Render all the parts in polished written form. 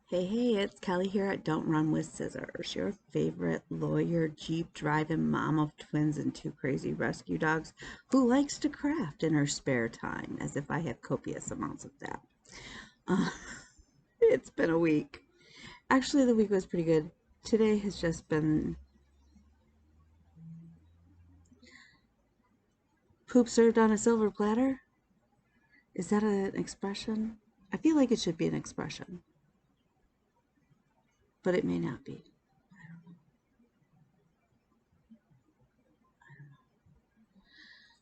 Hey, it's Kelly here at Don't Run with Scissors, your favorite lawyer, Jeep driving mom of twins and two crazy rescue dogs who likes to craft in her spare time, as if I have copious amounts of that. Uh, it's been a week. Actually, the week was pretty good. Today has just been poop served on a silver platter. Is that an expression? I feel like it should be an expression, but it may not be.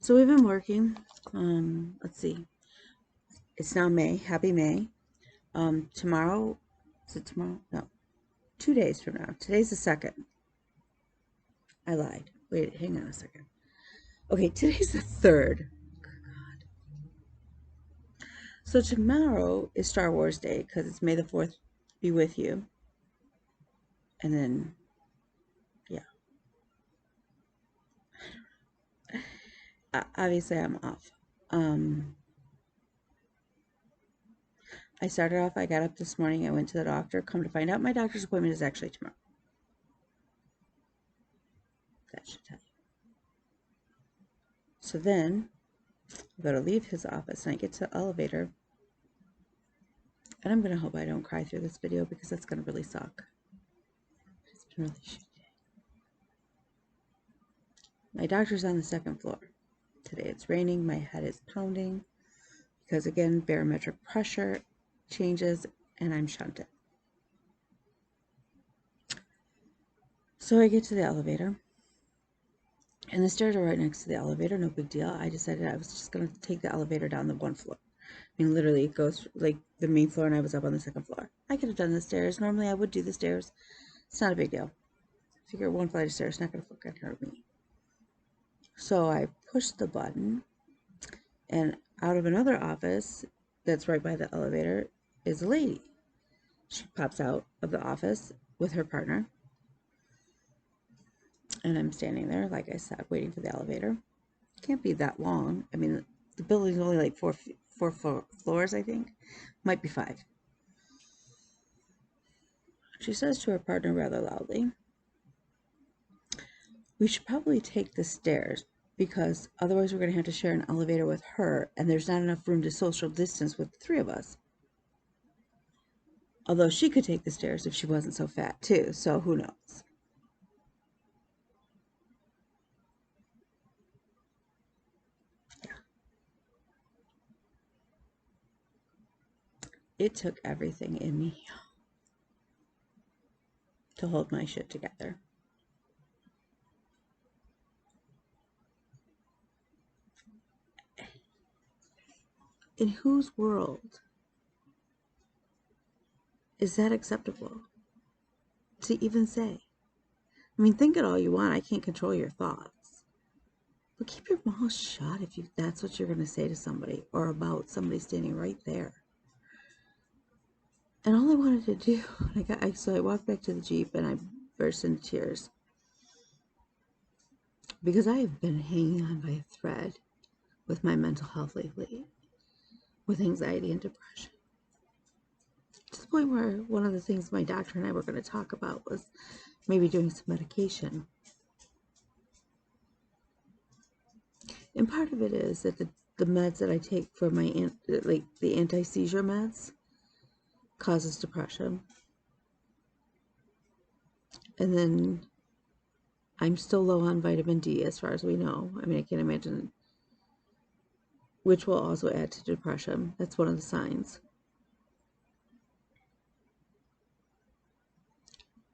So we've been working. Let's see. It's now May. Happy May. Tomorrow, is it tomorrow? No, 2 days from now. Today's the 2nd. I lied. Wait, hang on a second. Okay, today's the 3rd. So tomorrow is Star Wars Day because it's May the 4th be with you. And then, yeah. Obviously, I'm off. I started off, I got up this morning, I went to the doctor. Come to find out, my doctor's appointment is actually tomorrow. That should tell you. So then, I gotta leave his office and I get to the elevator. And I'm gonna hope I don't cry through this video because that's gonna really suck. It's been really shitty. My doctor's on the 2nd floor. Today it's raining, my head is pounding because again, barometric pressure changes and I'm shunted. So I get to the elevator and the stairs are right next to the elevator, no big deal. I decided I was just gonna take the elevator down the 1 floor. I mean, literally it goes like the main floor and I was up on the 2nd floor. I could have done the stairs. Normally I would do the stairs. It's not a big deal. I figure 1 flight of stairs is not gonna fucking hurt me. So I pushed the button, and out of another office that's right by the elevator is a lady. She pops out of the office with her partner, and I'm standing there, like I said, waiting for the elevator. Can't be that long. I mean, the building's only like four floors, I think. Might be 5. She says to her partner rather loudly, "We should probably take the stairs because otherwise we're going to have to share an elevator with her and there's not enough room to social distance with the 3 of us." Although she could take the stairs if she wasn't so fat too, so who knows. Yeah. It took everything in me to hold my shit together. In whose world is that acceptable to even say? I mean, think it all you want. I can't control your thoughts. But keep your mouth shut if that's what you're going to say to somebody or about somebody standing right there. And all I wanted to do, so I walked back to the Jeep and I burst into tears. Because I have been hanging on by a thread with my mental health lately, with anxiety and depression. To the point where one of the things my doctor and I were going to talk about was maybe doing some medication. And part of it is that the meds that I take for my, like the anti-seizure meds, causes depression. And then I'm still low on vitamin D as far as we know. I mean, I can't imagine, which will also add to depression. That's one of the signs.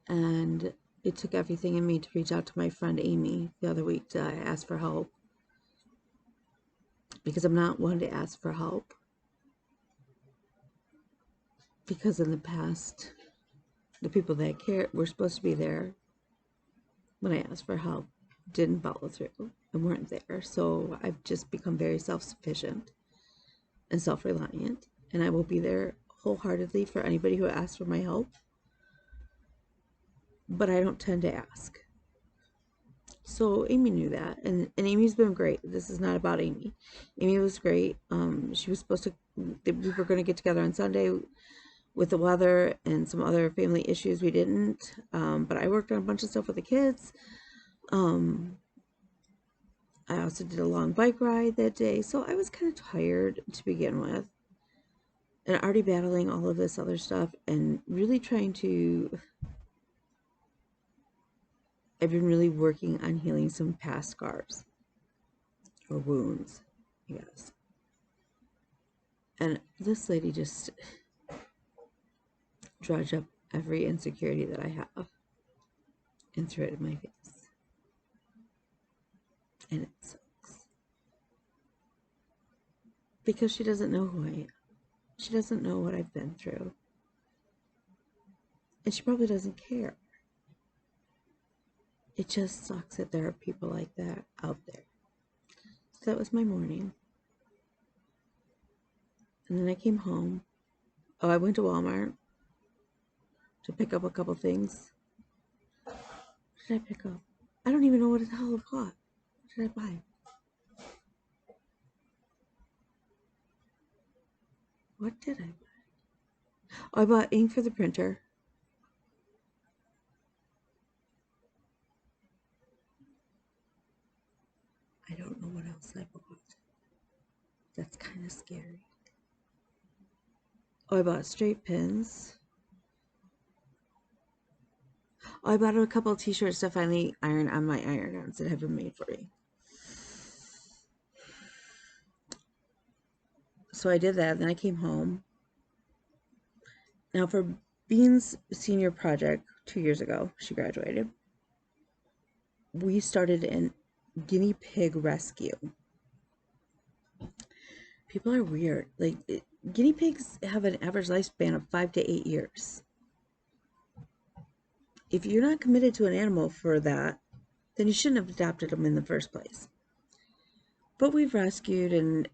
And it took everything in me to reach out to my friend Amy the other week to ask for help. Because I'm not one to ask for help. Because in the past, the people that care were supposed to be there when I asked for help didn't follow through and weren't there. So I've just become very self-sufficient and self-reliant. And I will be there wholeheartedly for anybody who asks for my help. But I don't tend to ask. So Amy knew that, and Amy's been great. This is not about Amy. Amy was great. She was supposed to, we were going to get together on Sunday. with the weather and some other family issues, we didn't. But I worked on a bunch of stuff with the kids. I also did a long bike ride that day, so I was kind of tired to begin with. And already battling all of this other stuff and really trying to... I've been really working on healing some past scars or wounds, I guess. And this lady just dredged up every insecurity that I have and threw it in my face. And it sucks. Because she doesn't know who I am. She doesn't know what I've been through. And she probably doesn't care. It just sucks that there are people like that out there. So that was my morning. And then I came home. Oh, I went to Walmart to pick up a couple things. What did I pick up? I don't even know what the hell I bought. What did I buy? What did I buy? Oh, I bought ink for the printer. I don't know what else I bought. That's kind of scary. Oh, I bought straight pins. Oh, I bought a couple of t-shirts to finally iron on my iron-ons that have been made for me. So I did that, then I came home. Now for Bean's senior project 2 years ago, she graduated, we started a Guinea Pig Rescue. People are weird. Like, guinea pigs have an average lifespan of 5 to 8 years. If you're not committed to an animal for that, then you shouldn't have adopted them in the first place. But we've rescued and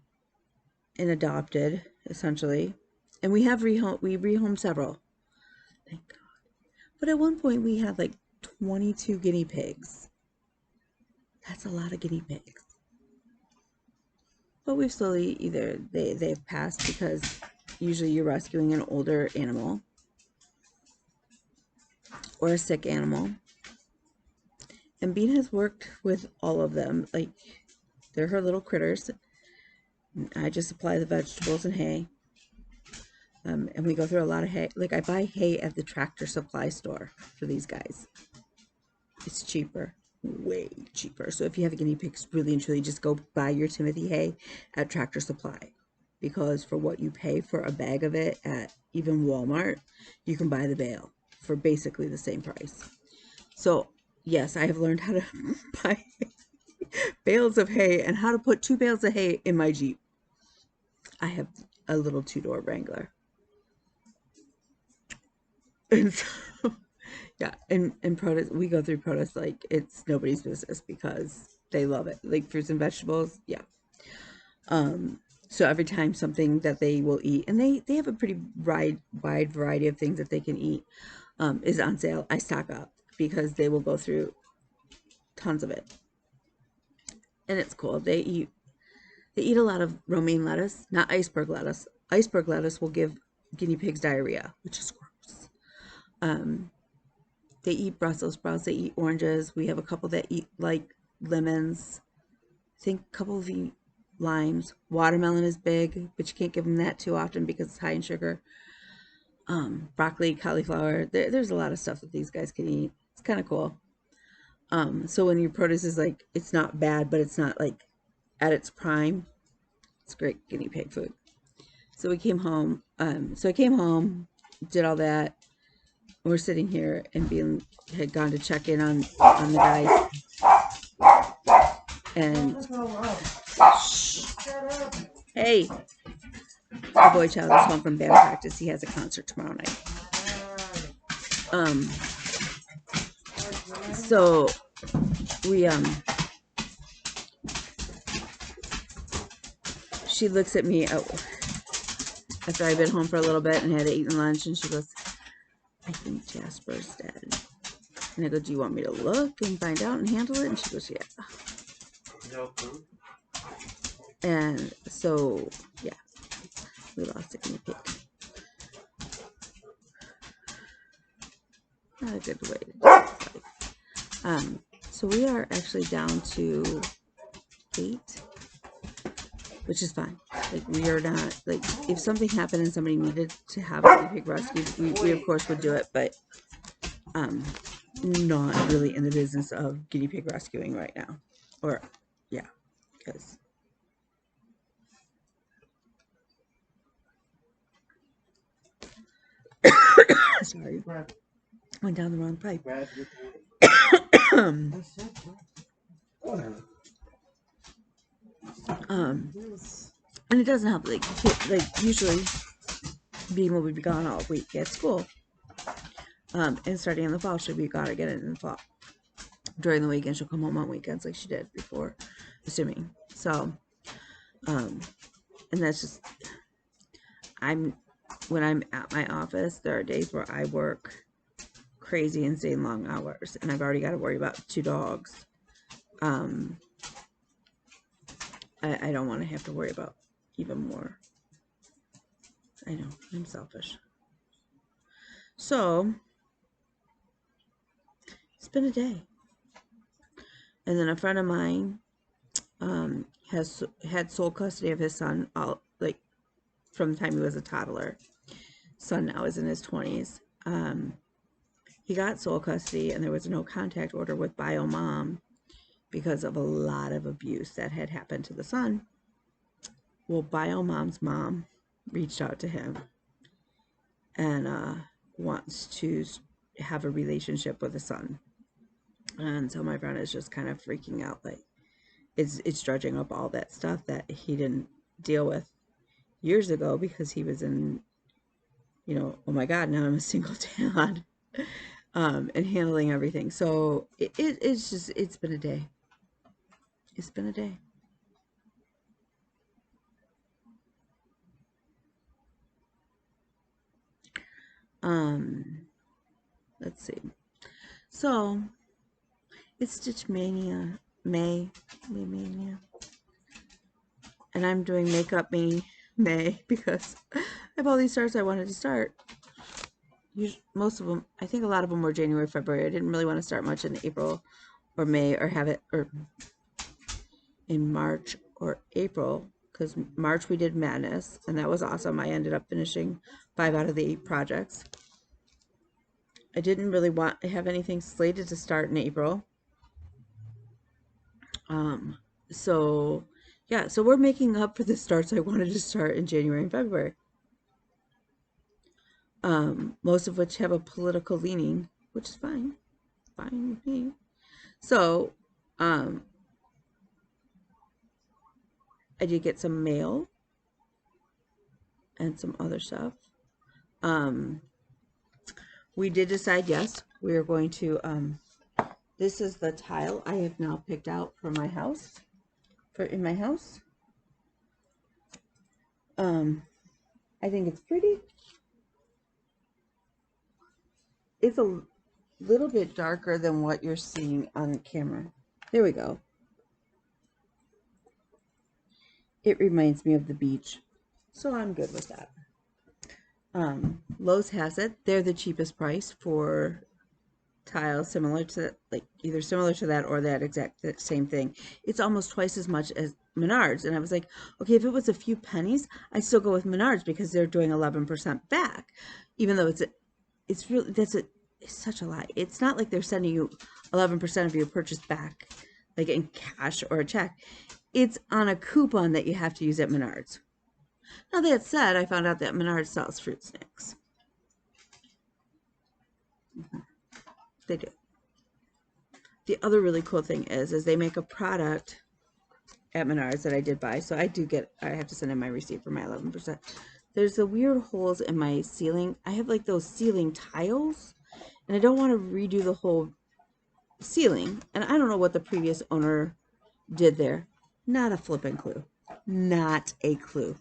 adopted, essentially. And we have rehomed several. Thank God. But at one point we had like 22 guinea pigs. That's a lot of guinea pigs. But we've slowly they've passed because usually you're rescuing an older animal or a sick animal. And Bean has worked with all of them. Like, they're her little critters. I just supply the vegetables and hay. And we go through a lot of hay. Like, I buy hay at the tractor supply store for these guys. It's cheaper. Way cheaper. So if you have a guinea pig, really and truly, just go buy your Timothy hay at Tractor Supply. Because for what you pay for a bag of it at even Walmart, you can buy the bale for basically the same price. So, yes, I have learned how to buy bales of hay and how to put 2 bales of hay in my Jeep. I have a little 2-door Wrangler. And so, yeah, and produce, we go through produce like it's nobody's business because they love it. Like fruits and vegetables, yeah. So every time something that they will eat, and they have a pretty wide variety of things that they can eat, is on sale, I stock up because they will go through tons of it. And it's cool. They eat a lot of romaine lettuce, not iceberg lettuce. Iceberg lettuce will give guinea pigs diarrhea, which is gross. They eat Brussels sprouts, they eat oranges. We have a couple that eat like lemons. I think a couple of eat limes. Watermelon is big, but you can't give them that too often because it's high in sugar. Broccoli, cauliflower. There's a lot of stuff that these guys can eat. It's kind of cool. So when your produce is like, it's not bad, but it's not like at its prime, it's great guinea pig food. So we came home. So I came home, did all that. We're sitting here, and Bean had gone to check in on the guys. And hey, the boy child is home from band practice. He has a concert tomorrow night. So we she looks at me after I've been home for a little bit and had eaten lunch, and she goes, "I think Jasper's dead." And I go, "Do you want me to look and find out and handle it?" And she goes, "Yeah." No food? And so, yeah, we lost a guinea pig. not a good way to do it. So we are actually down to 8, which is fine. Like, we are not, like, if something happened and somebody needed to have a guinea pig rescue, we of course would do it, but not really in the business of guinea pig rescuing right now. Or, yeah, because sorry, went down the wrong pipe. And it doesn't help, like usually Bean will be gone all week at school. And starting in the fall, she'll be gone again in the fall. During the weekend, she'll come home on weekends like she did before, assuming. So, and that's just, when I'm at my office, there are days where I work crazy, insane long hours, and I've already got to worry about 2 dogs. I don't want to have to worry about even more. I know, I'm selfish. So, it's been a day. And then a friend of mine has had sole custody of his son all, like, from the time he was a toddler. Son now is in his 20s. He got sole custody, and there was a no contact order with bio mom because of a lot of abuse that had happened to the son. Well, bio mom's mom reached out to him and wants to have a relationship with the son. And so my friend is just kind of freaking out, like, it's dredging up all that stuff that he didn't deal with years ago because he was in, you know, oh my God, now I'm a single dad, and handling everything. So it's just, it's been a day. It's been a day. Let's see. So it's Stitch Mania, Maynia, and I'm doing Makeup Me May because I have all these starts I wanted to start. Most of them, I think a lot of them were January, February. I didn't really want to start much in April or May, or have it or in March or April, because March we did Madness, and that was awesome. I ended up finishing 5 out of the 8 projects. I didn't really want to have anything slated to start in April. So yeah, so we're making up for the starts I wanted to start in January and February. Most of which have a political leaning, which is fine with me. So, I did get some mail and some other stuff. We did decide, yes, we are going to, this is the tile I have now picked out for my house, in my house. I think it's pretty. It's a little bit darker than what you're seeing on the camera. There we go. It reminds me of the beach, so I'm good with that. Lowe's has it. They're the cheapest price for tiles similar to, like, either similar to that or that exact same thing. It's almost twice as much as Menards, and I was like, okay, if it was a few pennies, I'd still go with Menards because they're doing 11% back, even though it's really, it's such a lie. It's not like they're sending you 11% of your purchase back, like in cash or a check. It's on a coupon that you have to use at Menards. Now, that said, I found out that Menards sells fruit snacks. They do. The other really cool thing is they make a product at Menards that I did buy. So I have to send in my receipt for my 11%. There's the weird holes in my ceiling. I have like those ceiling tiles, and I don't want to redo the whole ceiling. And I don't know what the previous owner did there. Not a flipping clue. Not a clue.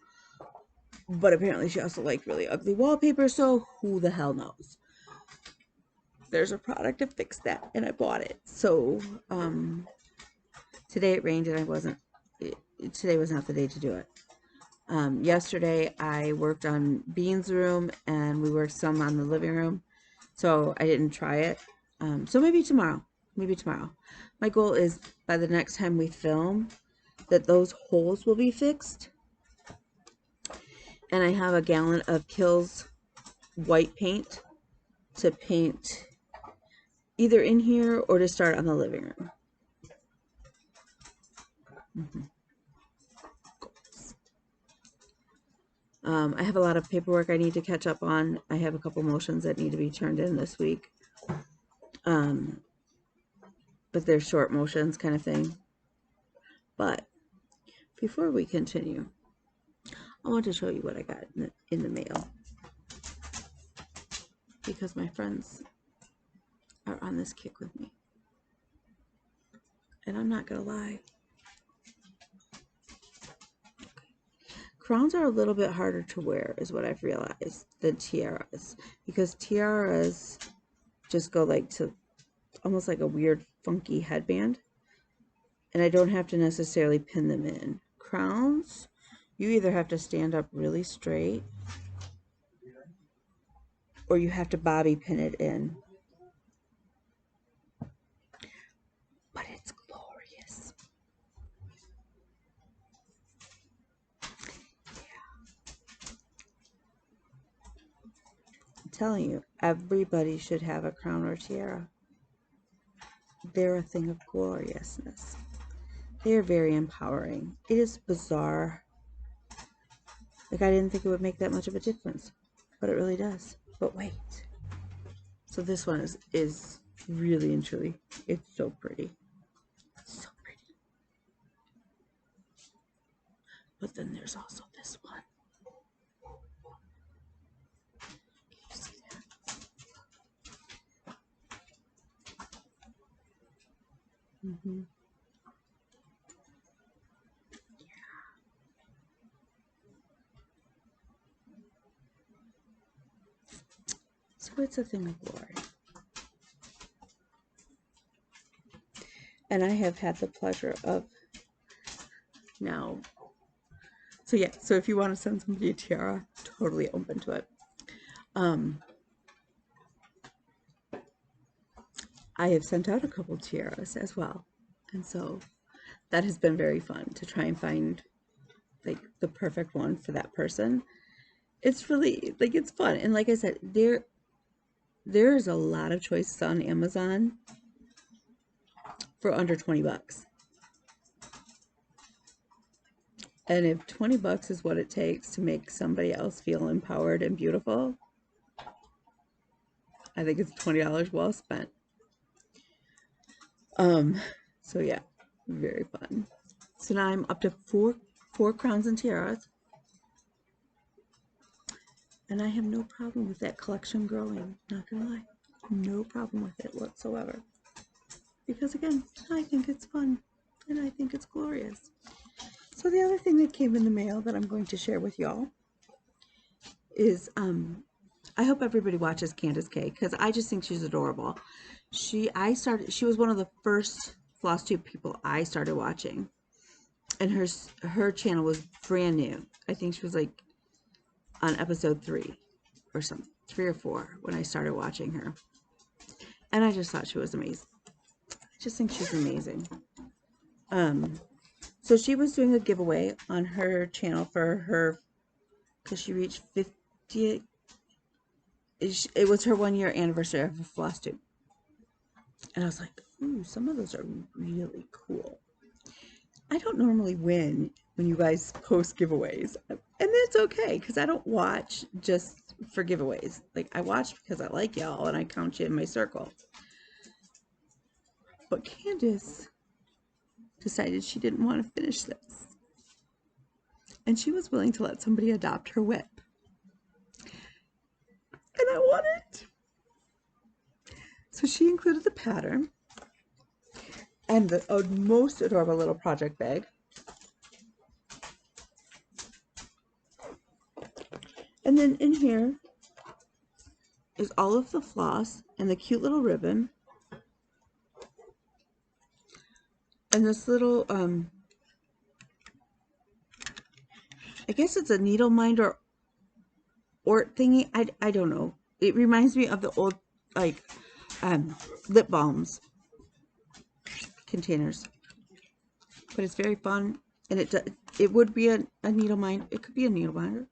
But apparently she also liked really ugly wallpaper, so who the hell knows? There's a product to fix that, and I bought it. So today it rained, and today was not the day to do it. Yesterday I worked on Bean's room, and we worked some on the living room. so I didn't try it. So maybe tomorrow. Maybe tomorrow. My goal is by the next time we film that those holes will be fixed. And I have a gallon of Kills white paint to paint either in here or to start on the living room. I have a lot of paperwork I need to catch up on. I have a couple motions that need to be turned in this week. But they're short motions kind of thing. But before we continue, I want to show you what I got in the mail. Because my friends are on this kick with me. And I'm not going to lie. Crowns are a little bit harder to wear, is what I've realized, than tiaras. Because tiaras just go like to almost like a weird, funky headband. And I don't have to necessarily pin them in. Crowns, you either have to stand up really straight or you have to bobby pin it in. But it's glorious. I'm telling you, everybody should have a crown or tiara. They're a thing of gloriousness. They are very empowering. It is bizarre. Like, I didn't think it would make that much of a difference, but it really does. But wait. So this one is really and truly, it's so pretty. So pretty. But then there's also this one. Can you see that? Mm-hmm. So it's a thing of glory. And I have had the pleasure of now. So yeah, so if you want to send somebody a tiara, totally open to it. I have sent out a couple tiaras as well. And so that has been very fun to try and find like the perfect one for that person. It's really like, it's fun. And like I said, there's a lot of choices on Amazon for under 20 bucks. And if 20 bucks is what it takes to make somebody else feel empowered and beautiful, I think it's $20 well spent. So yeah, very fun. So now I'm up to four crowns and tiaras. And I have no problem with that collection growing, not gonna lie. No problem with it whatsoever. Because again, I think it's fun and I think it's glorious. So the other thing that came in the mail that I'm going to share with y'all is I hope everybody watches Candace K, because I just think she's adorable. She was one of the first flosstube people I started watching, and her channel was brand new. I think she was like on episode 3 or something, 3 or 4 when I started watching her, and I just thought she was amazing. I just think she's amazing. So she was doing a giveaway on her channel for her, because she reached 50. It was her 1-year anniversary of a flosstube. And I was like, ooh, some of those are really cool. I don't normally win when you guys post giveaways. And that's okay, because I don't watch just for giveaways. Like, I watch because I like y'all and I count you in my circle. But Candace decided she didn't want to finish this. And she was willing to let somebody adopt her whip. And I want it. So she included the pattern and the most adorable little project bag. And then in here is all of the floss and the cute little ribbon. And this little, I guess it's a needle minder or thingy. I don't know. It reminds me of the old like lip balms containers. But it's very fun, and it would be a needle minder. It could be a needle minder,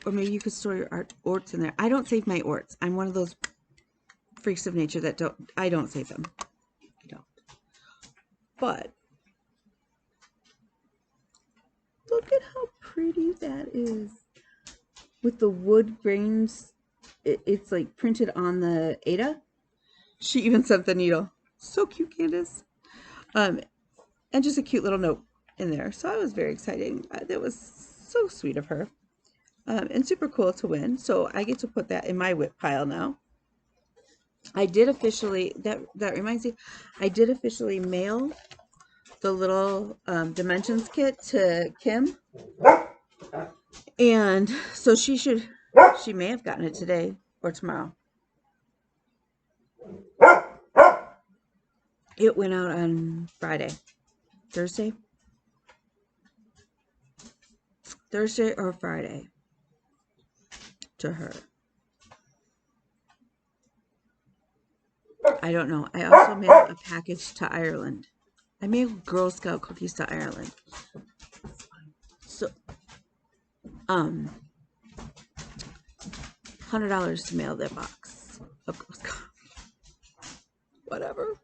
or maybe you could store your orts in there. I don't save my orts. I'm one of those freaks of nature that I don't save them. I don't. But look at how pretty that is with the wood grains. It's like printed on the Ada. She even sent the needle. So cute, Candace. And just a cute little note in there. So I was very excited. That was so sweet of her. And super cool to win. So I get to put that in my whip pile now. I did officially, that reminds me, I did officially mail the little dimensions kit to Kim. And so she may have gotten it today or tomorrow. It went out on Friday. Thursday or Friday to her. I don't know. I also mailed a package to Ireland. I mailed Girl Scout cookies to Ireland. So, $100 to mail that box of Girl Scout. Whatever.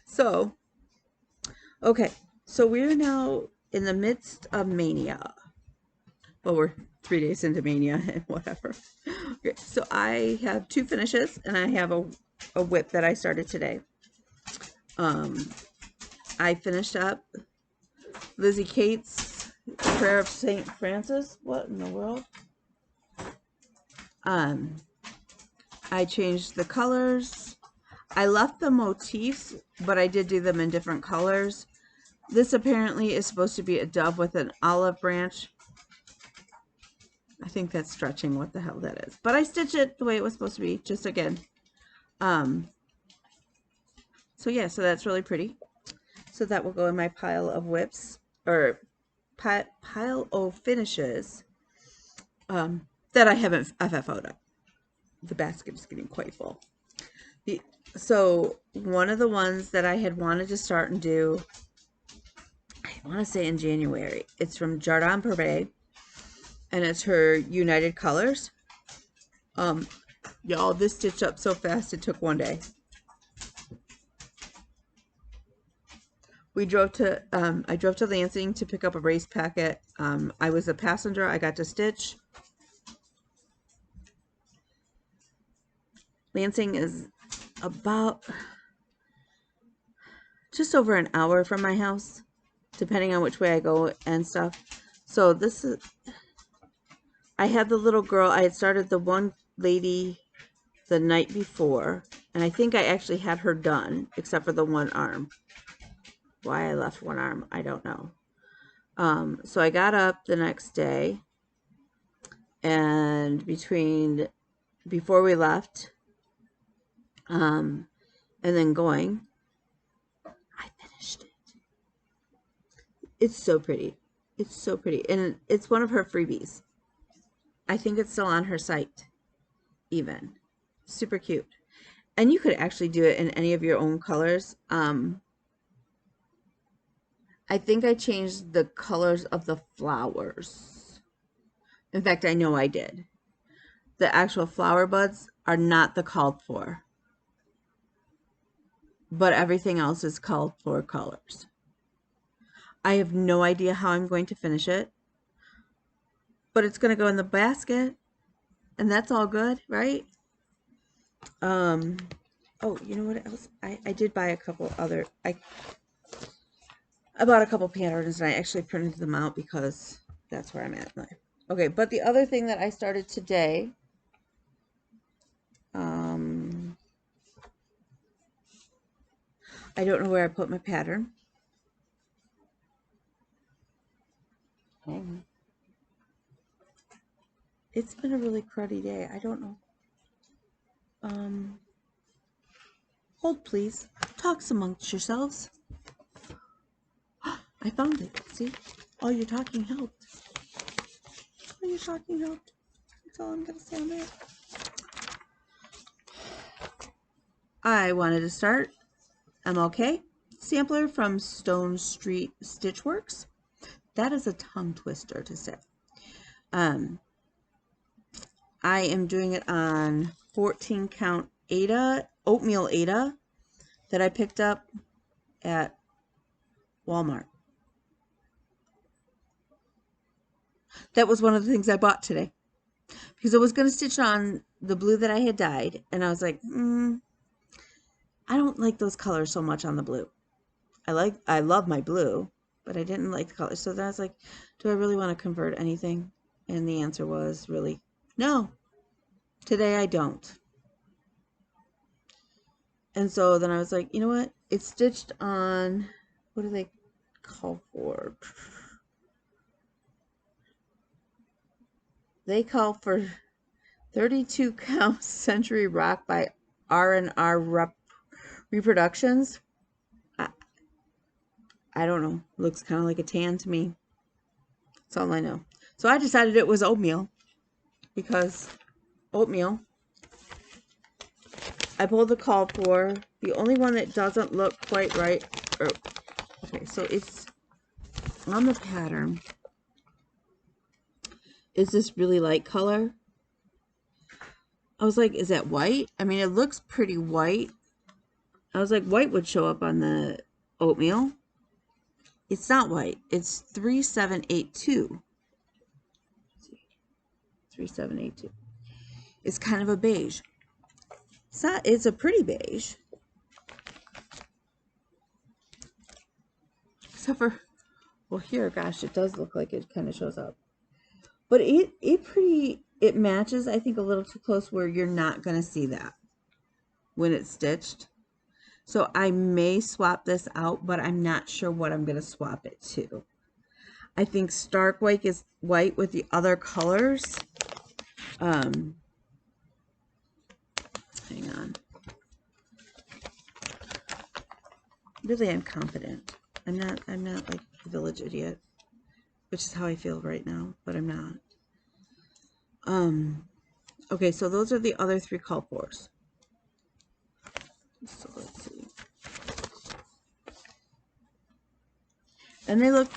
So, okay. So we're now in the midst of Mania. Well, we're 3 days into Mania and whatever. Okay, so I have 2 finishes, and I have a whip that I started today. I finished up Lizzie Kate's Prayer of St. Francis. What in the world? I changed the colors. I left the motifs, but I did do them in different colors. This apparently is supposed to be a dove with an olive branch. I think that's stretching what the hell that is. But I stitched it the way it was supposed to be, just again. So yeah, so that's really pretty. So that will go in my pile of whips, or pile of finishes that I haven't FFO'd up. The basket is getting quite full. So one of the ones that I had wanted to start and do, I want to say in January. It's from Jardin Perret, and it's her United Colors. Y'all, this stitched up so fast it took 1 day. We drove to, I drove to Lansing to pick up a race packet. I was a passenger. I got to stitch. Lansing is about just over an hour from my house, depending on which way I go and stuff. So this is, I had the little girl, I had started the one lady the night before, and I think I actually had her done, except for the one arm. Why I left one arm, I don't know. So I got up the next day, and before we left, and then going, I finished it. It's so pretty. It's so pretty. And it's one of her freebies. I think it's still on her site, even. Super cute. And you could actually do it in any of your own colors. I think I changed the colors of the flowers. In fact, I know I did. The actual flower buds are not the called for, but everything else is called for colors. I have no idea how I'm going to finish it, but it's going to go in the basket, and that's all good, right? Oh, you know what else? I did buy a couple other, I bought a couple patterns, and I actually printed them out because that's where I'm at in life. Okay, but the other thing that I started today, I don't know where I put my pattern. It's been a really cruddy day. I don't know. Hold, please. Talks amongst yourselves. I found it. See? All your talking helped. All your talking helped. That's all I'm going to say on that. I wanted to start MLK sampler from Stone Street Stitchworks. That is a tongue twister to say. I am doing it on 14 count Aida, oatmeal Aida that I picked up at Walmart. That was one of the things I bought today because I was going to stitch on the blue that I had dyed, and I was like, I don't like those colors so much on the blue. I love my blue, but I didn't like the colors. So then I was like, do I really want to convert anything? And the answer was really no. Today I don't. And so then I was like, you know what? It's stitched on, what do they call for? They call for 32 count Century Rock by R&R Reproductions. I don't know. Looks kind of like a tan to me. That's all I know. So I decided it was oatmeal because oatmeal. I pulled the call for. The only one that doesn't look quite right. Okay, so it's on the pattern. Is this really light color? I was like, is that white? I mean, it looks pretty white. I was like, white would show up on the oatmeal. It's not white. It's 3782. 3782. It's kind of a beige. It's a pretty beige. Except for, well, here, gosh, it does look like it kind of shows up. But it matches, I think, a little too close where you're not going to see that when it's stitched. So I may swap this out, but I'm not sure what I'm going to swap it to. I think stark white is white with the other colors. Hang on. Really, I'm confident. I'm not like the village idiot, which is how I feel right now, but I'm not. Okay, so those are the other three call fors. So let's see. And they look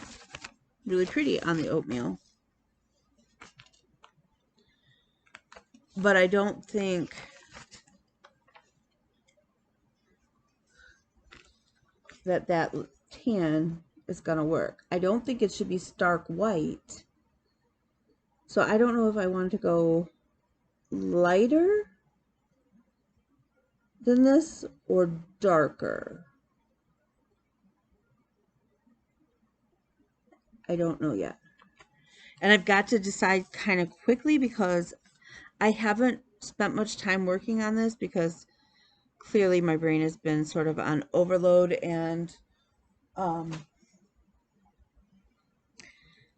really pretty on the oatmeal. But I don't think that tan is going to work. I don't think it should be stark white. So I don't know if I want to go lighter than this or darker. I don't know yet. And I've got to decide kind of quickly because I haven't spent much time working on this because clearly my brain has been sort of on overload and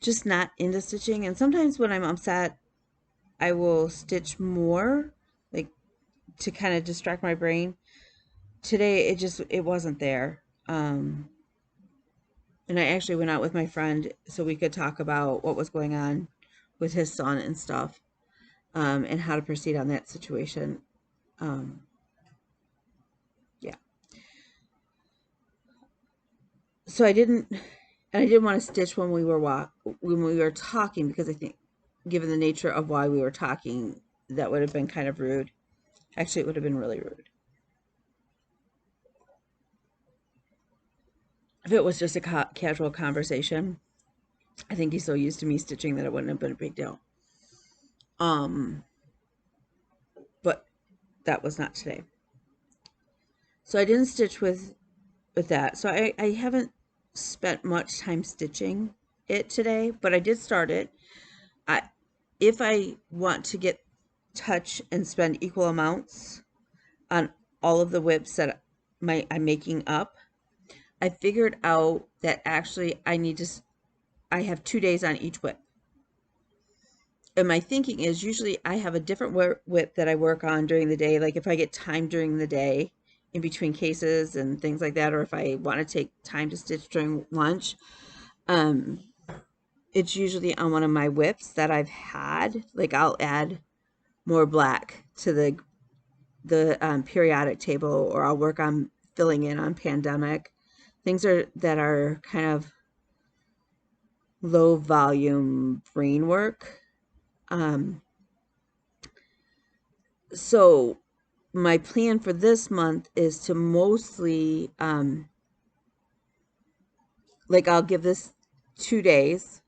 just not into stitching. And sometimes when I'm upset, I will stitch more, like to kind of distract my brain. Today it wasn't there. And I actually went out with my friend so we could talk about what was going on with his son and stuff, and how to proceed on that situation. Yeah. So I didn't want to stitch when we were talking because I think, given the nature of why we were talking, that would have been kind of rude. Actually, it would have been really rude. If it was just a casual conversation, I think he's so used to me stitching that it wouldn't have been a big deal. But that was not today. So I didn't stitch with that. So I haven't spent much time stitching it today, but I did start it. If I want to get touch and spend equal amounts on all of the whips that I'm making up, I figured out that actually I have 2 days on each whip. And my thinking is usually I have a different whip that I work on during the day. Like if I get time during the day in between cases and things like that, or if I want to take time to stitch during lunch, it's usually on one of my whips that I've had. Like I'll add more black to the the periodic table, or I'll work on filling in on pandemic. Things that are kind of low volume brain work. So my plan for this month is to mostly, like, I'll give this 2 days.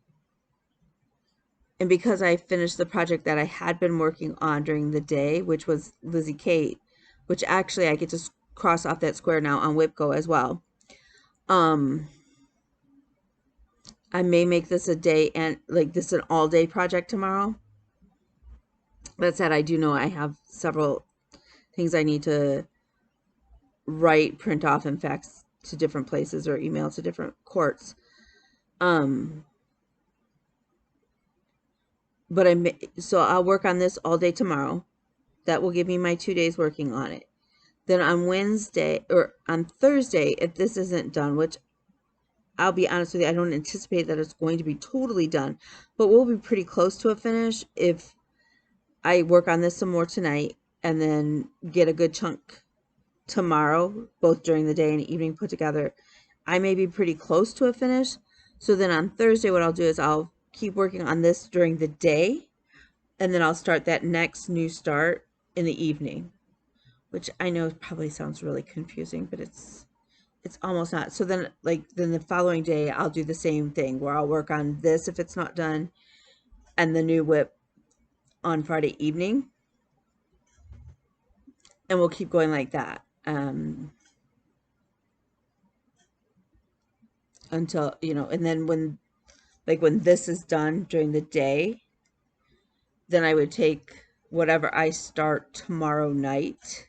And because I finished the project that I had been working on during the day, which was Lizzie Kate, which actually I get to cross off that square now on WIPCO as well. I may make this a day, and like this an all day project tomorrow. That said, I do know I have several things I need to write, print off, and fax to different places or email to different courts. But so I'll work on this all day tomorrow. That will give me my 2 days working on it. Then on Wednesday or on Thursday, if this isn't done, which I'll be honest with you, I don't anticipate that it's going to be totally done, but we'll be pretty close to a finish if I work on this some more tonight and then get a good chunk tomorrow, both during the day and evening put together. I may be pretty close to a finish. So then on Thursday, what I'll do is I'll keep working on this during the day, and then I'll start that next new start in the evening, which I know probably sounds really confusing, but it's almost not. So then the following day I'll do the same thing where I'll work on this if it's not done, and the new whip on Friday evening, and we'll keep going like that until, and then when this is done during the day, then I would take whatever I start tomorrow night,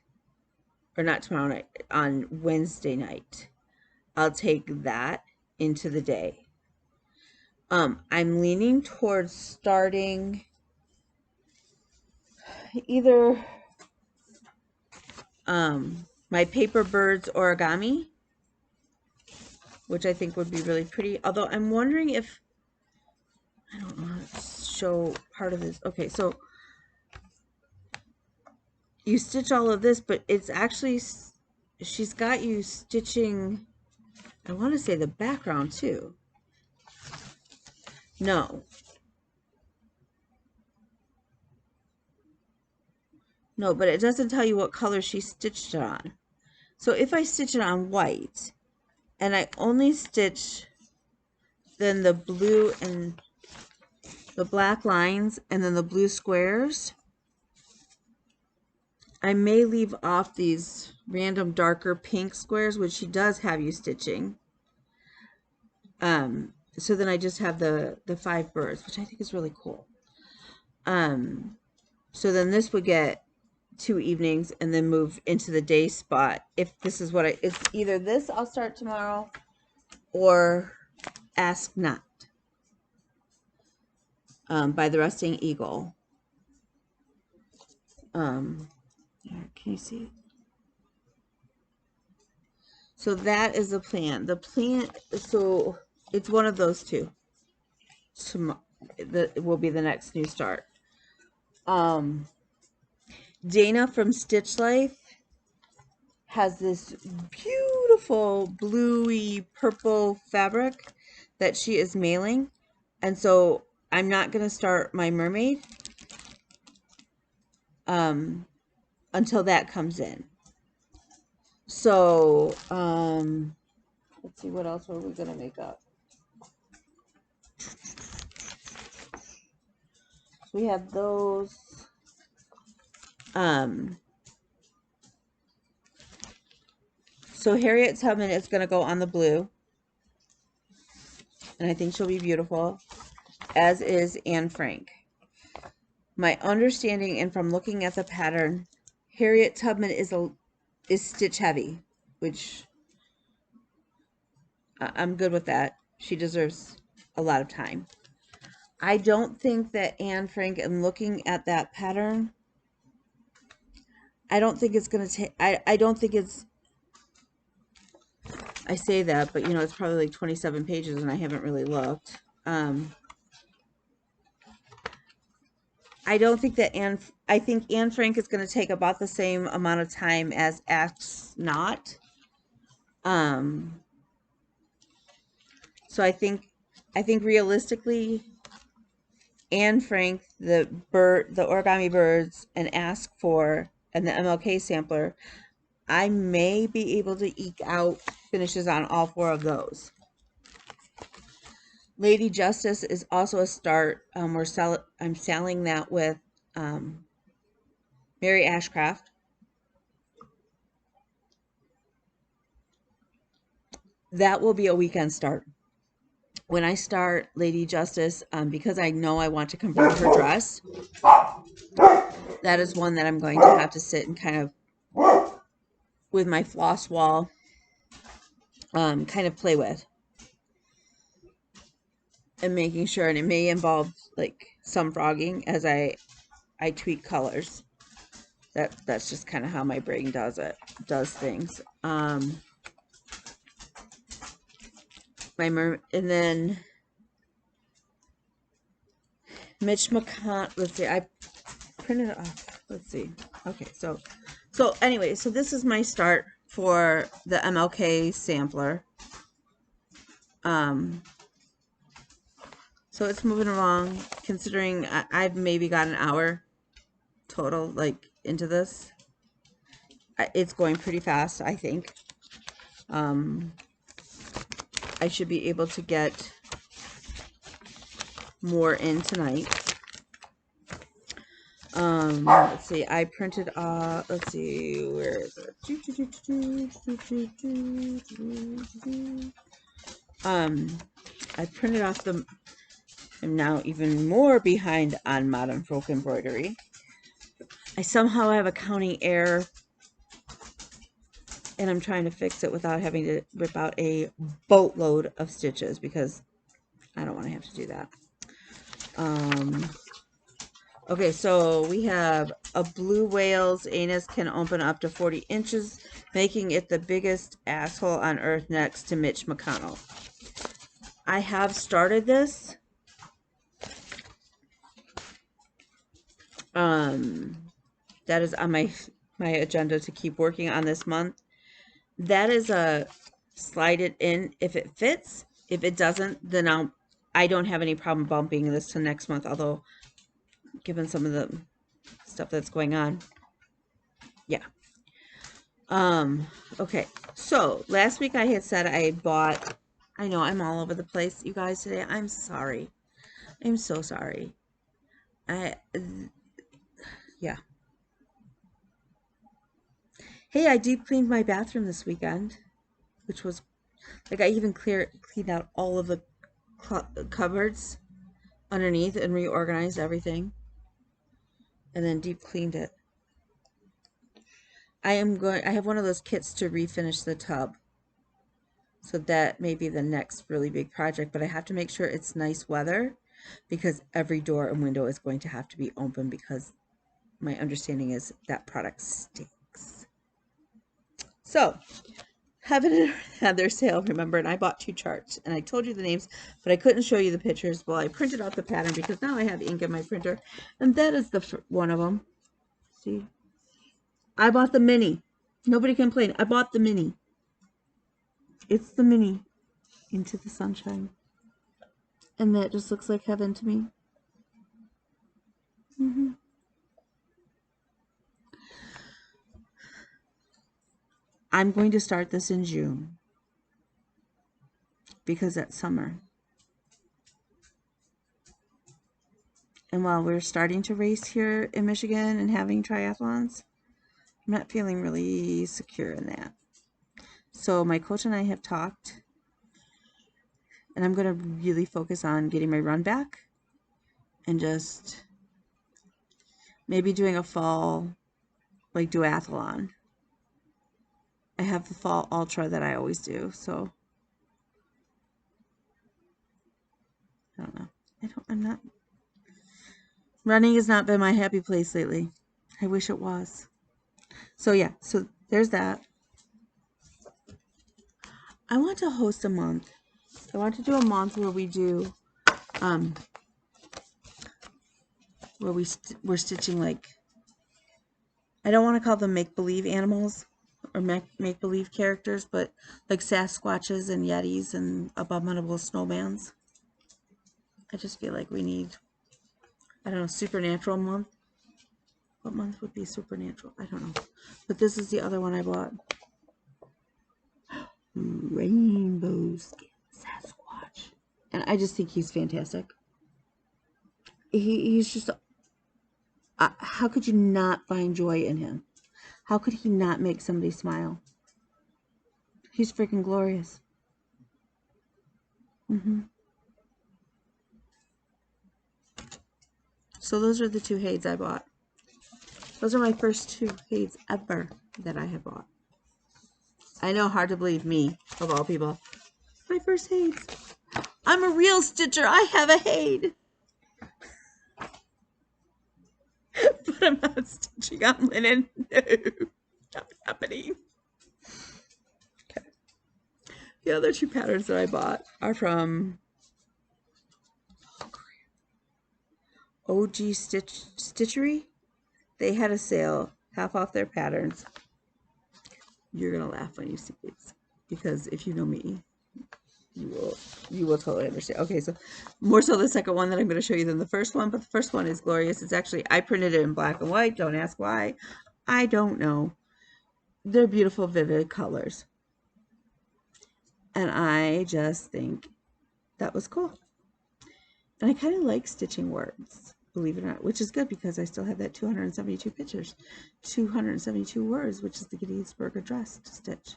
or not tomorrow night, on Wednesday night. I'll take that into the day. I'm leaning towards starting either my paper birds origami, which I think would be really pretty. Although I'm wondering if, I don't know how to show part of this. Okay, so you stitch all of this, but it's actually, she's got you stitching, I want to say the background too. No, but it doesn't tell you what color she stitched it on. So if I stitch it on white, and I only stitch then the blue and the black lines and then the blue squares, I may leave off these random darker pink squares, which she does have you stitching. So then I just have the 5 birds, which I think is really cool. So then this would get 2 evenings and then move into the day spot. If this is what it's either this I'll start tomorrow, or Ask Not by the Resting Eagle. Can you see? So that is the plan. So it's one of those two. That will be the next new start. Dana from Stitch Life has this beautiful bluey purple fabric that she is mailing. And so I'm not going to start my mermaid until that comes in. So, let's see, what else were we going to make up? We have those. So Harriet Tubman is going to go on the blue. And I think she'll be beautiful, as is Anne Frank. My understanding, and from looking at the pattern, Harriet Tubman is stitch heavy, which I'm good with that. She deserves a lot of time. I don't think that Anne Frank, and looking at that pattern, I don't think it's going to take, I don't think it's, I say that, but it's probably like 27 pages and I haven't really looked. I don't think that I think Anne Frank is going to take about the same amount of time as Ask Not. So I think realistically, Anne Frank, the origami birds, and Ask For, and the MLK sampler, I may be able to eke out finishes on all 4 of those. Lady Justice is also a start. I'm selling that with Mary Ashcraft. That will be a weekend start. When I start Lady Justice, because I know I want to convert her dress, that is one that I'm going to have to sit and kind of, with my floss wall, kind of play with. And making sure, and it may involve like some frogging as I tweak colors. That's just kind of how my brain does things. And then Mitch McConnell, let's see, I printed it off. Let's see. Okay, so anyway, so this is my start for the MLK sampler. So it's moving along, considering I've maybe got an hour total, like, into this. It's going pretty fast, I think. I should be able to get more in tonight. Let's see, I printed let's see, where is it? I printed off I'm now even more behind on Modern Folk Embroidery. I somehow have a counting error, and I'm trying to fix it without having to rip out a boatload of stitches, because I don't want to have to do that. Okay, so we have a blue whale's anus can open up to 40 inches, making it the biggest asshole on earth next to Mitch McConnell. I have started this. That is on my agenda to keep working on this month. That is a slide it in if it fits. If it doesn't, then I don't have any problem bumping this to next month, although given some of the stuff that's going on. Yeah. Okay. So last week I had said I bought, I know I'm all over the place, you guys, today. I'm sorry. I'm so sorry. Yeah. Hey, I deep cleaned my bathroom this weekend, which was, like, I even cleaned out all of the cupboards underneath and reorganized everything, and then deep cleaned it. I have one of those kits to refinish the tub, so that may be the next really big project, but I have to make sure it's nice weather, because every door and window is going to have to be open, because my understanding is that product stinks. So Heaven and Earth had their sale, remember, and I bought 2 charts, and I told you the names, but I couldn't show you the pictures. Well, I printed out the pattern, because now I have ink in my printer, and that is the one of them. See, I bought the mini. Nobody complained. I bought the mini. It's the mini, Into the Sunshine, and that just looks like heaven to me. I'm going to start this in June, because that's summer. And while we're starting to race here in Michigan and having triathlons, I'm not feeling really secure in that. So my coach and I have talked, and I'm going to really focus on getting my run back, and just maybe doing a fall, like, duathlon. I have the fall ultra that I always do, so I don't know. I'm not, running has not been my happy place lately. I wish it was. So yeah, so there's that. I want to host a month. I want to do a month where we do, where we're stitching, like, I don't want to call them make-believe animals or make-believe characters, but like Sasquatches and Yetis and abominable snowmans. I just feel like we need, I don't know, supernatural month. What month would be supernatural? I don't know. But this is the other one I bought. Rainbow Skin Sasquatch. And I just think he's fantastic. He's just, how could you not find joy in him? How could he not make somebody smile? He's freaking glorious. So those are the 2 Hades I bought. Those are my first 2 Hades ever that I have bought. I know, hard to believe, me, of all people. My first Hades. I'm a real stitcher. I have a Hade. But I'm not stitching on linen. No, not happening. Okay. The other 2 patterns that I bought are from OG Stitchery. They had a sale, half off their patterns. You're gonna laugh when you see these, because if you know me, you will totally understand. Okay, so more so the second one that I'm going to show you than the first one, but the first one is glorious. It's actually, I printed it in black and white. Don't ask why. I don't know. They're beautiful, vivid colors. And I just think that was cool. And I kind of like stitching words, believe it or not, which is good because I still have that 272 pictures, 272 words, which is the Gettysburg Address to stitch.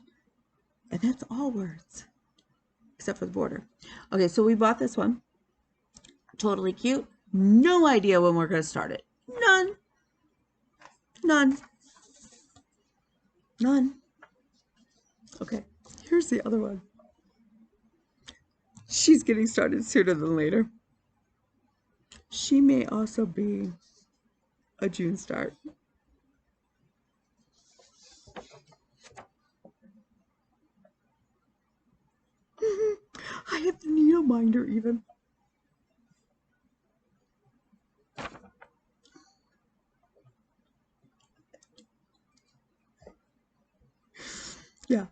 And that's all words, except for the border. Okay, so we bought this one. Totally cute. No idea when we're going to start it. None. None. None. Okay, here's the other one. She's getting started sooner than later. She may also be a June start. I have the needle minder even. Yeah.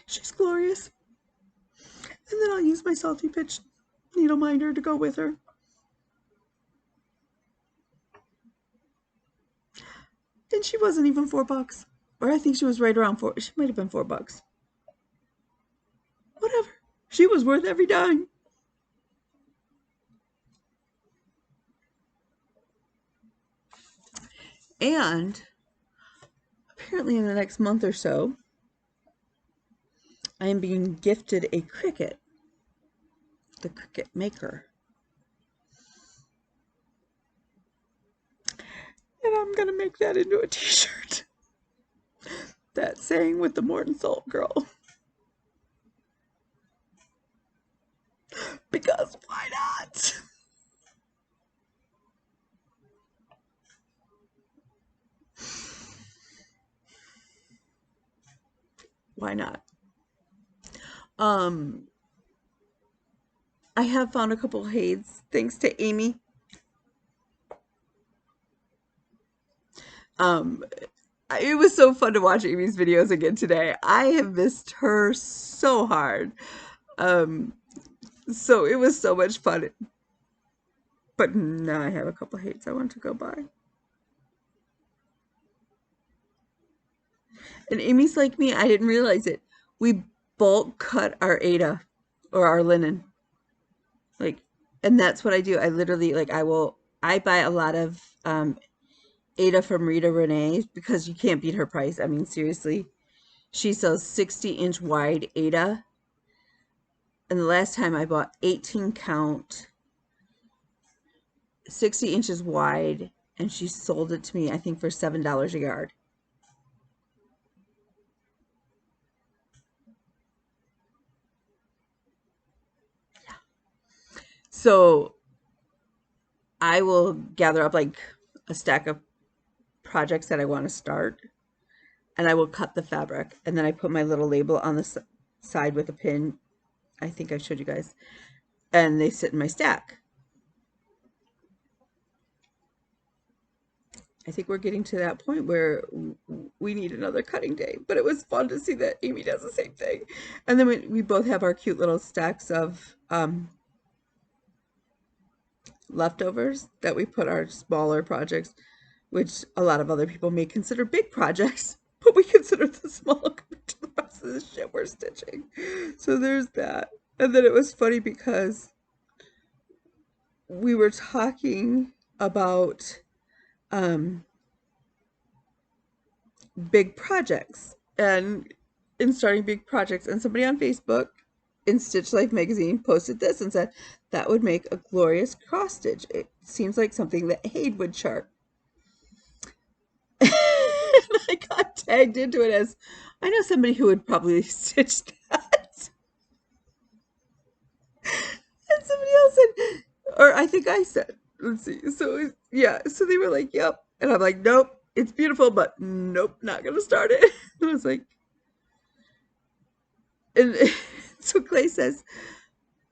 She's glorious. And then I'll use my Salty Pitch needle minder to go with her. And she wasn't even $4. Or I think she was right around 4. She might have been $4. Whatever. She was worth every dime. And apparently in the next month or so, I am being gifted a Cricut, the Cricut Maker. And I'm going to make that into a t-shirt. That saying with the Morton Salt girl. Because why not? Why not? I have found a couple Hades thanks to Amy. It was so fun to watch Amy's videos again today. I have missed her so hard. So it was so much fun. But now I have a couple Hades I want to go buy. And Amy's like me, I didn't realize it. We bulk cut our Aida or our linen. Like, and that's what I do. I literally, like, I buy a lot of Aida from Rita Renee because you can't beat her price. I mean, seriously. She sells 60-inch wide Aida. And the last time I bought 18 count, 60 inches wide, and she sold it to me, I think, for $7 a yard. Yeah. So I will gather up like a stack of projects that I want to start, and I will cut the fabric, and then I put my little label on the side with a pin. I think I showed you guys, and they sit in my stack. I think we're getting to that point where we need another cutting day. But it was fun to see that Amy does the same thing. And then we both have our cute little stacks of leftovers that we put our smaller projects, which a lot of other people may consider big projects, but we consider the small compared to the rest of the shit we're stitching. So there's that. And then it was funny because we were talking about big projects and in starting big projects, and somebody on Facebook in Stitch Life magazine posted this and said that would make a glorious cross stitch. It seems like something that Haid would chart. I got tagged into it as, I know somebody who would probably stitch that. And somebody else said, or I think I said, let's see. So yeah, so they were like, yep. And I'm like, nope, it's beautiful, but nope, not gonna start it. And I was like, and so Clay says,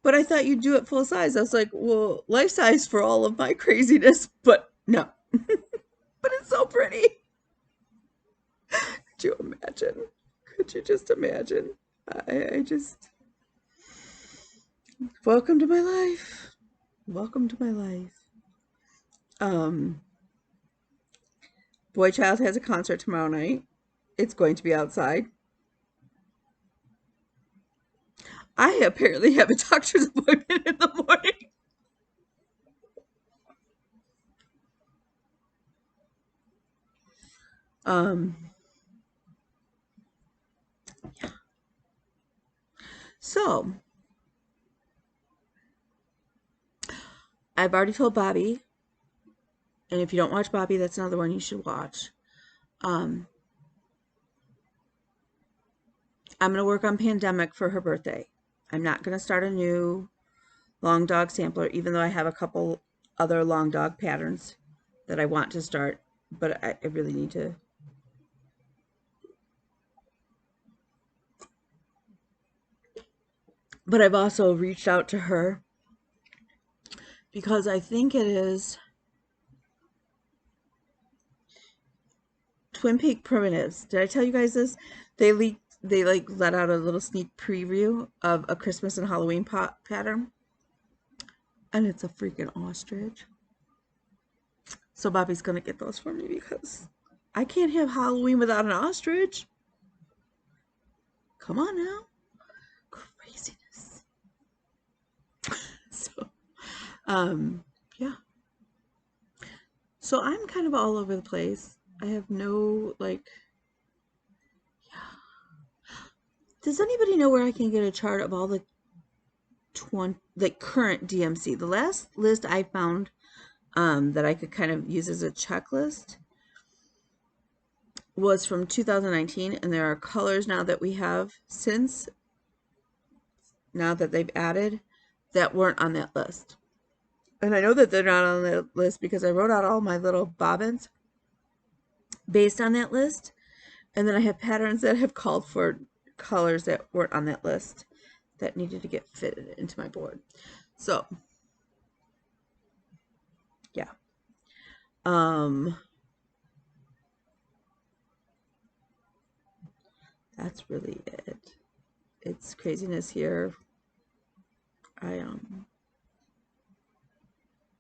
but I thought you'd do it full size. I was like, well, life size for all of my craziness, but no. But it's so pretty. Could you imagine? Could you just imagine? I just, welcome to my life. Welcome to my life. Boy Child has a concert tomorrow night. It's going to be outside. I apparently have a doctor's appointment in the morning. Yeah. So I've already told Bobby, and if you don't watch Bobby, that's another one you should watch. I'm going to work on Pandemic for her birthday. I'm not going to start a new long dog sampler, even though I have a couple other long dog patterns that I want to start, but I really need to. But I've also reached out to her because I think it is Twin Peak Primitives. Did I tell you guys this? They like let out a little sneak preview of a Christmas and Halloween pattern, and it's a freaking ostrich. So Bobby's gonna get those for me because I can't have Halloween without an ostrich. Come on now. Craziness. So, yeah. So I'm kind of all over the place. I have no, like, yeah. Does anybody know where I can get a chart of all the current DMC? The last list I found that I could kind of use as a checklist was from 2019, and there are colors now that we have since now that they've added that weren't on that list. And I know that they're not on the list because I wrote out all my little bobbins based on that list. And then I have patterns that have called for colors that weren't on that list that needed to get fitted into my board. So, yeah. That's really it. It's craziness here.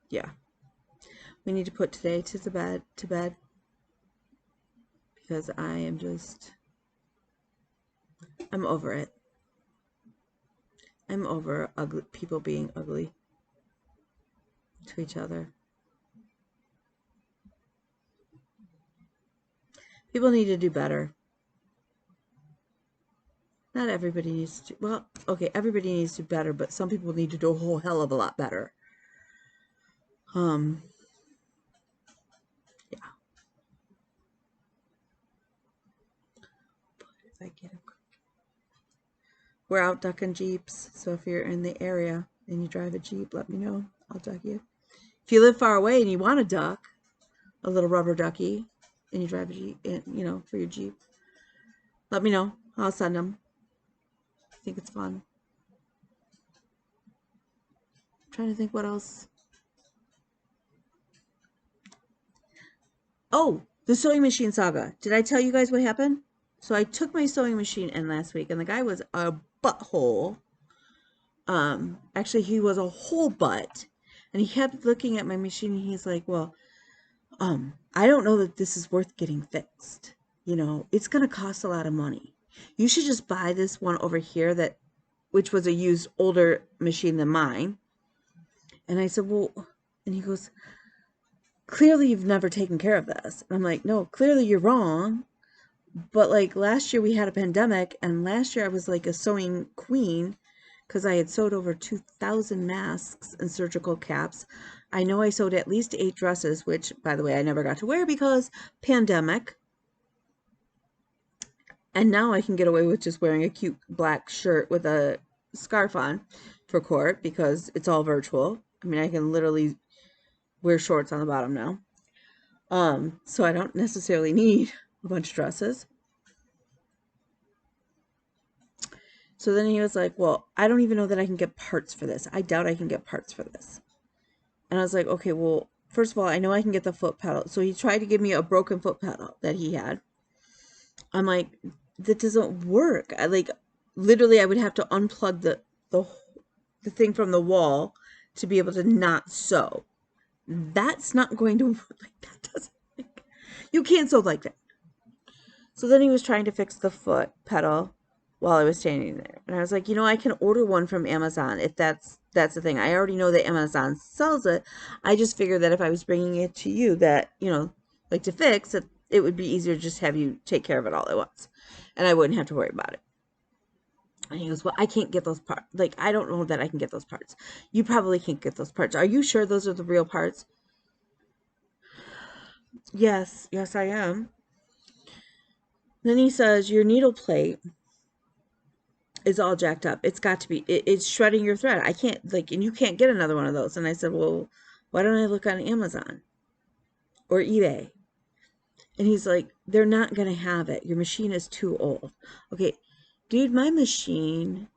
Yeah. We need to put today to bed because I am just, I'm over it. I'm over ugly people being ugly to each other. People need to do better. Not everybody needs to, well, okay, everybody needs to do better, but some people need to do a whole hell of a lot better. Yeah. But if I get a, we're out ducking Jeeps, so if you're in the area and you drive a Jeep, let me know. I'll duck you. If you live far away and you want a duck, a little rubber ducky, and you drive a Jeep, you know, for your Jeep, let me know. I'll send them. I think it's fun. I'm trying to think what else. Oh, the sewing machine saga. Did I tell you guys what happened? So I took my sewing machine in last week, and the guy was a butthole. Actually, he was a whole butt. And he kept looking at my machine, and he's like, well, I don't know that this is worth getting fixed. You know, it's going to cost a lot of money. You should just buy this one over here which was a used older machine than mine. And I said, well, and he goes, clearly you've never taken care of this. And I'm like, no, clearly you're wrong. But like last year we had a pandemic, and last year I was like a sewing queen because I had sewed over 2,000 masks and surgical caps. I know I sewed at least 8 dresses, which, by the way, I never got to wear because pandemic. And now I can get away with just wearing a cute black shirt with a scarf on for court because it's all virtual. I mean, I can literally wear shorts on the bottom now. So I don't necessarily need a bunch of dresses. So then he was like, well, I don't even know that I can get parts for this. I doubt I can get parts for this. And I was like, okay, well, first of all, I know I can get the foot pedal. So he tried to give me a broken foot pedal that he had. I'm like, that doesn't work. Literally I would have to unplug the thing from the wall to be able to not sew. That's not going to work. Like, that doesn't, like, you can't sew like that. So then he was trying to fix the foot pedal while I was standing there. And I was like, you know, I can order one from Amazon if that's the thing. I already know that Amazon sells it. I just figured that if I was bringing it to you that, you know, like to fix it, it would be easier to just have you take care of it all at once. And I wouldn't have to worry about it. And he goes, well, I can't get those parts. Like, I don't know that I can get those parts. You probably can't get those parts. Are you sure those are the real parts? Yes, I am. Then he says, your needle plate is all jacked up. It's got to be, it's shredding your thread. I can't, like, and you can't get another one of those. And I said, well, why don't I look on Amazon or eBay? And he's like, they're not going to have it. Your machine is too old. Okay, dude, my machine,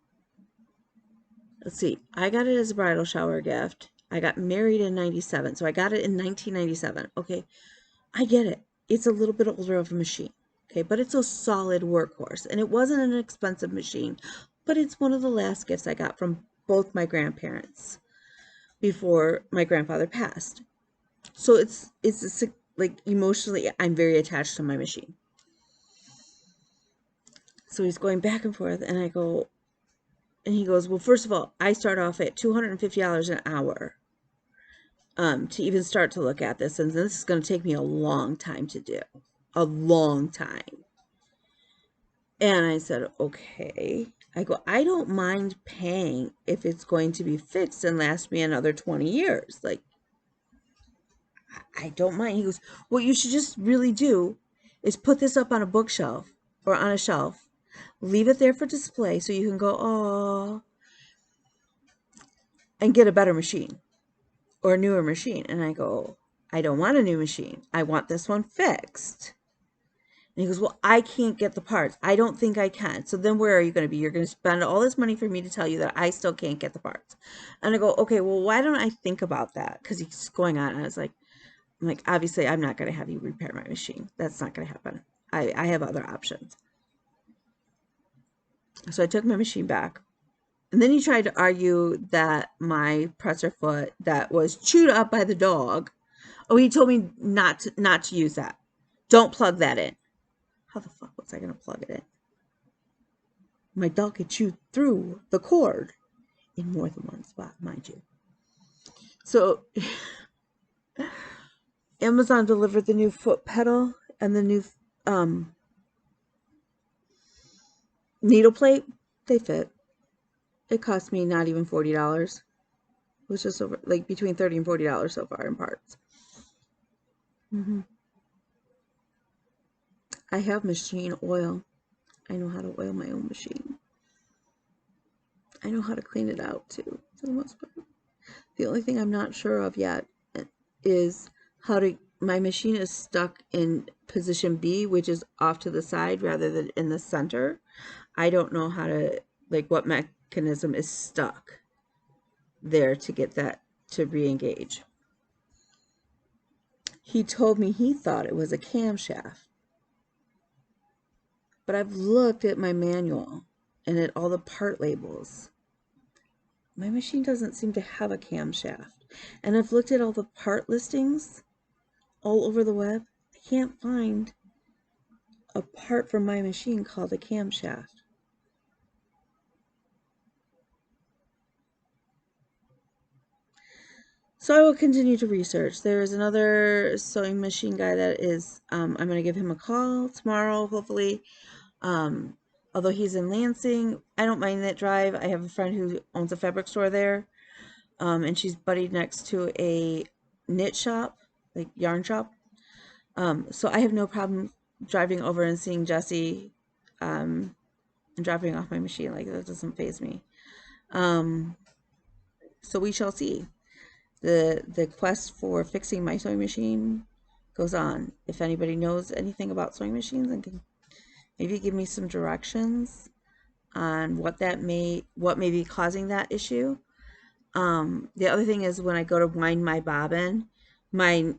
let's see, I got it as a bridal shower gift. I got married in 97, so I got it in 1997. Okay, I get it. It's a little bit older of a machine. Okay, but it's a solid workhorse. And it wasn't an expensive machine, but it's one of the last gifts I got from both my grandparents before my grandfather passed. So it's like emotionally, I'm very attached to my machine. So he's going back and forth, and I go, and he goes, well, first of all, I start off at $250 an hour to even start to look at this. And this is going to take me a long time to do. A long time. And I said, okay. I go, I don't mind paying if it's going to be fixed and last me another 20 years. Like, I don't mind. He goes, what you should just really do is put this up on a bookshelf or on a shelf. Leave it there for display so you can go, oh, and get a better machine or a newer machine. And I go, I don't want a new machine. I want this one fixed. And he goes, well, I can't get the parts. I don't think I can. So then where are you going to be? You're going to spend all this money for me to tell you that I still can't get the parts. And I go, okay, well, why don't I think about that? Because he's going on. And I was like, obviously, I'm not going to have you repair my machine. That's not going to happen. I have other options. So I took my machine back. And then he tried to argue that my presser foot that was chewed up by the dog. Oh, he told me not to use that. Don't plug that in. How the fuck was I going to plug it in? My dog had chewed through the cord in more than one spot, mind you. So Amazon delivered the new foot pedal and the new needle plate. They fit. It cost me not even $40. It was just over, like, between $30 and $40 so far in parts. I have machine oil. I know how to oil my own machine. I know how to clean it out too, for the most part. The only thing I'm not sure of yet is how to, my machine is stuck in position B, which is off to the side rather than in the center. I don't know how to, like, what mechanism is stuck there to get that to re-engage. He told me he thought it was a camshaft. But I've looked at my manual and at all the part labels. My machine doesn't seem to have a camshaft. And I've looked at all the part listings all over the web. I can't find a part for my machine called a camshaft. So I will continue to research. There is another sewing machine guy that is, I'm going to give him a call tomorrow, hopefully. Although he's in Lansing, I don't mind that drive. I have a friend who owns a fabric store there, and she's buddied next to a knit shop, like yarn shop. So I have no problem driving over and seeing Jesse, and dropping off my machine. Like, that doesn't faze me. So we shall see. The quest for fixing my sewing machine goes on. If anybody knows anything about sewing machines and can maybe give me some directions on what may be causing that issue. The other thing is, when I go to wind my bobbin, my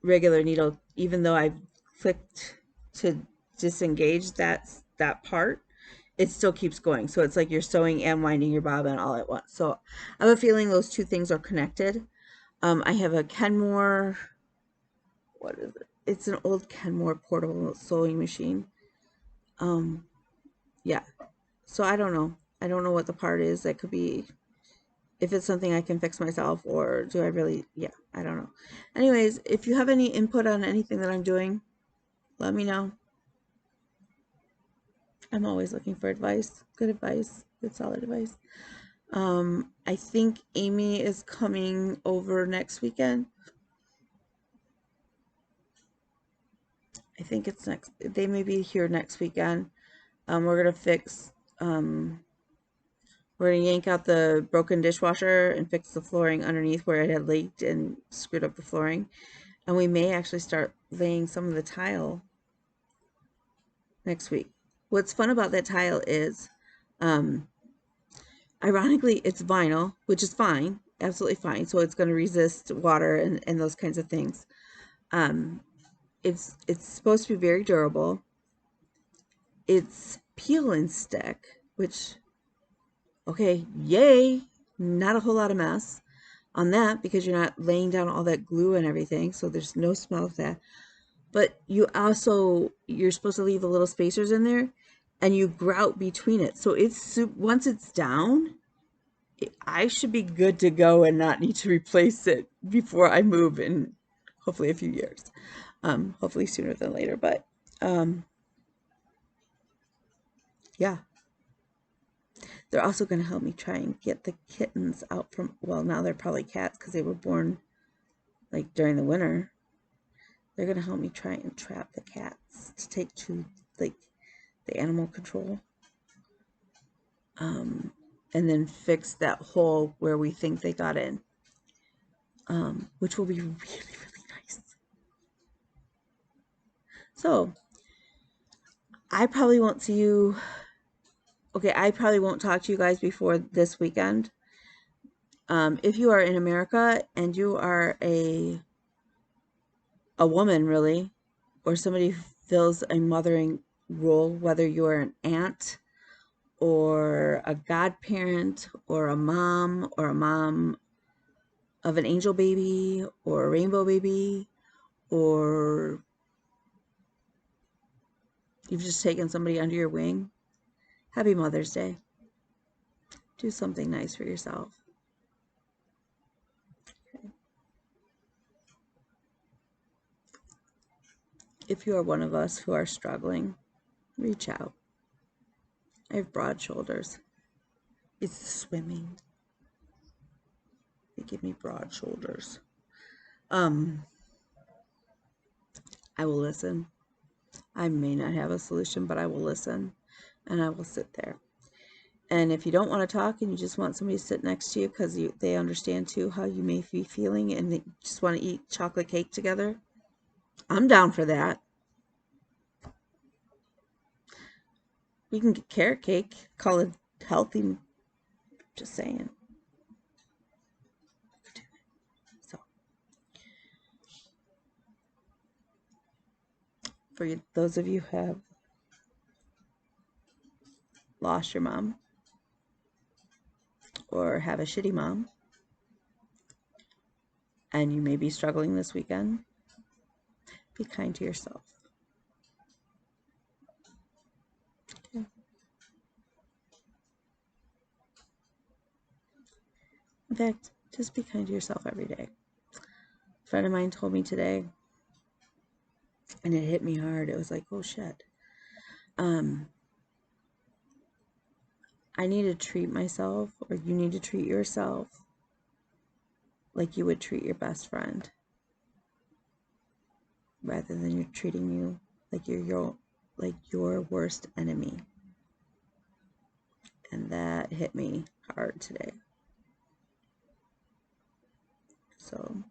regular needle, even though I've clicked to disengage that part, it still keeps going. So it's like you're sewing and winding your bobbin all at once. So I have a feeling those two things are connected. I have a Kenmore, what is it? It's an old Kenmore portable sewing machine. Yeah. So I don't know. I don't know what the part is. That could be, if it's something I can fix myself, or do I really, yeah, I don't know. Anyways, if you have any input on anything that I'm doing, let me know. I'm always looking for advice, good solid advice. I think Amy is coming over next weekend. I think it's they may be here next weekend. We're gonna fix, we're gonna yank out the broken dishwasher and fix the flooring underneath where it had leaked and screwed up the flooring. And we may actually start laying some of the tile next week. What's fun about that tile is, ironically, it's vinyl, which is fine, absolutely fine. So it's going to resist water and those kinds of things. It's supposed to be very durable. It's peel and stick, which, okay, yay, not a whole lot of mess on that, because you're not laying down all that glue and everything, so there's no smell of that. But you're supposed to leave the little spacers in there, and you grout between it. So once it's down, I should be good to go and not need to replace it before I move in hopefully a few years. Hopefully sooner than later, but yeah. They're also going to help me try and get the kittens out from, well, now they're probably cats because they were born like during the winter. They're going to help me try and trap the cats to take to like the animal control. And then fix that hole where we think they got in, which will be really, really nice. So I probably won't see you. Okay, I probably won't talk to you guys before this weekend. If you are in America and you are a woman, really, or somebody who fills a mothering role, whether you're an aunt or a godparent or a mom of an angel baby or a rainbow baby, or you've just taken somebody under your wing, happy Mother's Day. Do something nice for yourself. Okay. If you are one of us who are struggling, reach out. I have broad shoulders. It's the swimming. They give me broad shoulders. I will listen. I may not have a solution, but I will listen, and I will sit there. And if you don't want to talk and you just want somebody to sit next to you because they understand too how you may be feeling and they just want to eat chocolate cake together, I'm down for that. We can get carrot cake, call it healthy. Just saying. So for those of you who have lost your mom or have a shitty mom, and you may be struggling this weekend, be kind to yourself. Okay. In fact, just be kind to yourself every day. A friend of mine told me today, and it hit me hard. It was like, oh shit. I need to treat myself, or you need to treat yourself like you would treat your best friend, rather than you're treating you like you're your worst enemy. And that hit me hard today. So,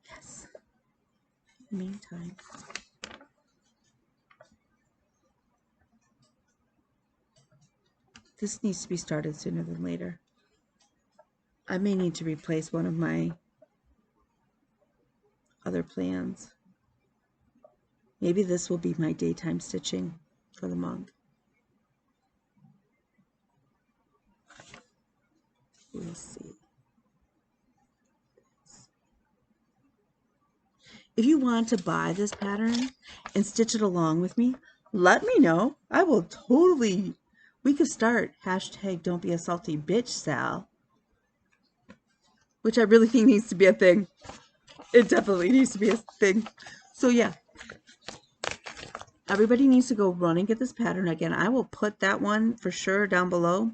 yes. In the meantime, this needs to be started sooner than later. I may need to replace one of my other plans. Maybe this will be my daytime stitching for the month. We'll see. If you want to buy this pattern and stitch it along with me, let me know. I will totally, we could start hashtag don't be a salty bitch Sal, which I really think needs to be a thing. It definitely needs to be a thing. So yeah, everybody needs to go run and get this pattern. Again, I will put that one for sure down below.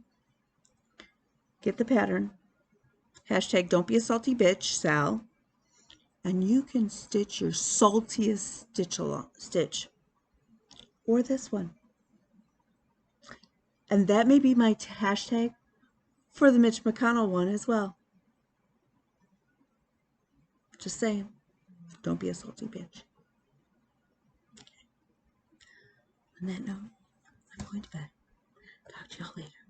Get the pattern. Hashtag don't be a salty bitch Sal. And you can stitch your saltiest stitch. Or this one. And that may be my hashtag for the Mitch McConnell one as well. Just saying. Don't be a salty bitch. On that note, I'm going to bed. Talk to y'all later.